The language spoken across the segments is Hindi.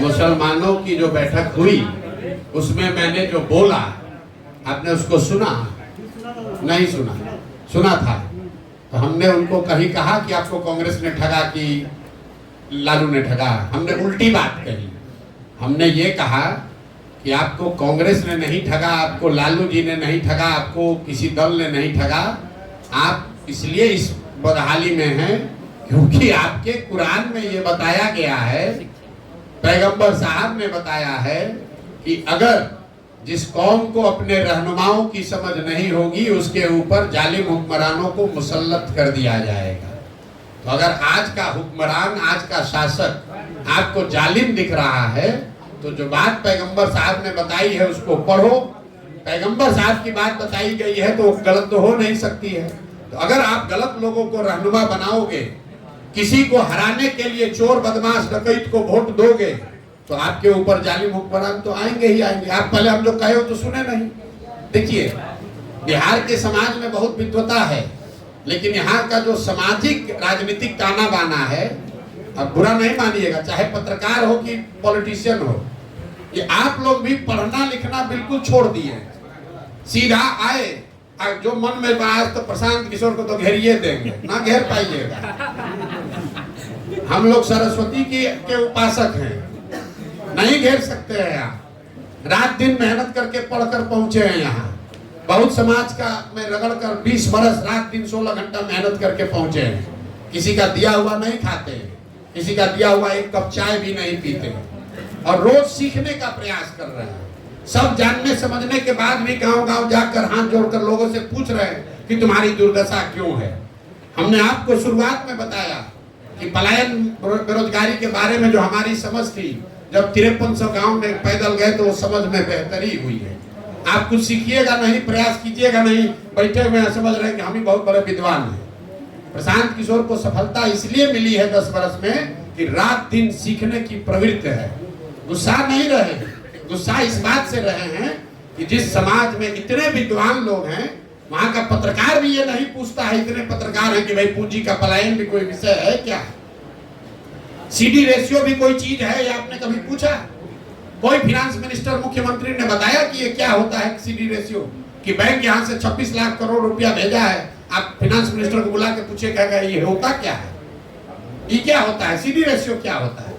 मुसलमानों की जो बैठक हुई उसमें मैंने जो बोला आपने उसको सुना? नहीं सुना। सुना था तो हमने उनको कहीं कहा कि आपको कांग्रेस ने ठगा कि लालू ने ठगा? हमने उल्टी बात कही। हमने ये कहा कि आपको कांग्रेस ने नहीं ठगा, आपको लालू जी ने नहीं ठगा, आपको किसी दल ने नहीं ठगा। आप इसलिए इस बदहाली में हैं क्योंकि आपके कुरान में ये बताया गया है, पैगंबर साहब ने बताया है कि अगर जिस कौम को अपने रहनुमाओं की समझ नहीं होगी उसके ऊपर जालिम हुक्मरानों को मुसल्लत कर दिया जाएगा। तो अगर आज का हुक्मरान, आज का शासक आपको जालिम दिख रहा है तो जो बात पैगंबर साहब ने बताई है उसको पढ़ो। पैगंबर साहब की बात बताई गई है तो गलत तो हो नहीं सकती है। तो अगर आप गलत लोगों को रहनुमा बनाओगे, किसी को हराने के लिए चोर बदमाश डकैत को वोट दोगे तो आपके ऊपर जालिम हुक्मरान तो आएंगे ही आएंगे। आप पहले हम जो कहे हो तो सुने नहीं। देखिए, बिहार के समाज में बहुत विद्वता है, लेकिन यहाँ का जो सामाजिक राजनीतिक ताना बाना है, अब बुरा नहीं मानिएगा, चाहे पत्रकार हो कि पॉलिटिशियन हो, ये आप लोग भी पढ़ना लिखना बिल्कुल छोड़ दिए। सीधा आए, जो मन में बात तो प्रशांत किशोर को तो घेरिए देंगे, ना घेर पाइएगा। हम लोग सरस्वती के उपासक हैं, नहीं घेर सकते हैं। आप रात दिन मेहनत करके पढ़कर पहुंचे हैं यहाँ, बहुत समाज का में रगड़ कर 20 बरस रात दिन 16 घंटा मेहनत करके पहुंचे हैं। किसी का दिया हुआ नहीं खाते, किसी का दिया हुआ एक कप चाय भी नहीं पीते और रोज सीखने का प्रयास कर रहे हैं। सब जानने समझने के बाद भी गांव-गांव जाकर हाथ जोड़कर लोगों से पूछ रहे हैं कि तुम्हारी दुर्दशा क्यों है। हमने आपको शुरुआत में बताया कि पलायन बेरोजगारी के बारे में जो हमारी समझ थी, जब 5300 गांव में पैदल गए तो वो समझ में बेहतरी हुई है। आप कुछ सीखिएगा नहीं, प्रयास कीजिएगा नहीं, बैठे हुए समझ रहे हैं कि हम ही बहुत बड़े विद्वान हैं। प्रशांत किशोर को सफलता इसलिए मिली है 10 वर्ष में कि रात दिन सीखने की प्रवृत्ति है। गुस्सा नहीं रहे, गुस्सा इस बात से रहे हैं कि जिस समाज में इतने विद्वान लोग हैं वहां का पत्रकार भी ये नहीं पूछता है, इतने पत्रकार हैं कि भाई पूंजी का पलायन भी कोई विषय है क्या, सीडी रेशियो भी कोई चीज है, ये आपने कभी पूछा? कोई फाइनेंस मिनिस्टर मुख्यमंत्री ने बताया कि ये क्या होता है सीडी रेशियो, कि बैंक यहाँ से 26 लाख करोड़ रुपया भेजा है, आप फाइनेंस मिनिस्टर को बुला के पूछेगा ये होता क्या है, ये क्या होता है, सीडी रेशियो क्या होता है?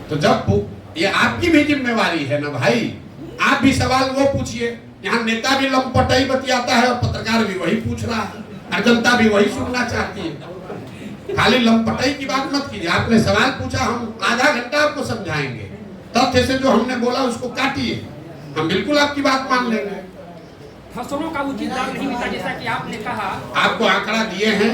तो जब ये आपकी भी जिम्मेवारी है ना भाई, आप भी सवाल वो पूछिए। यहाँ नेता भी लंपटाई बतियाता है और पत्रकार भी वही पूछ रहा है और जनता भी वही सुनना चाहती है। खाली लंपटाई की बात मत कीजिए। आपने सवाल पूछा, हम आधा घंटा आपको समझाएंगे। तथ्य से जो हमने बोला उसको काटिए, हम बिल्कुल आपकी बात मान लेंगे। फसलों का उचित दाम नहीं मिलता जैसा कि आपने कहा, आपको आंकड़ा दिए हैं।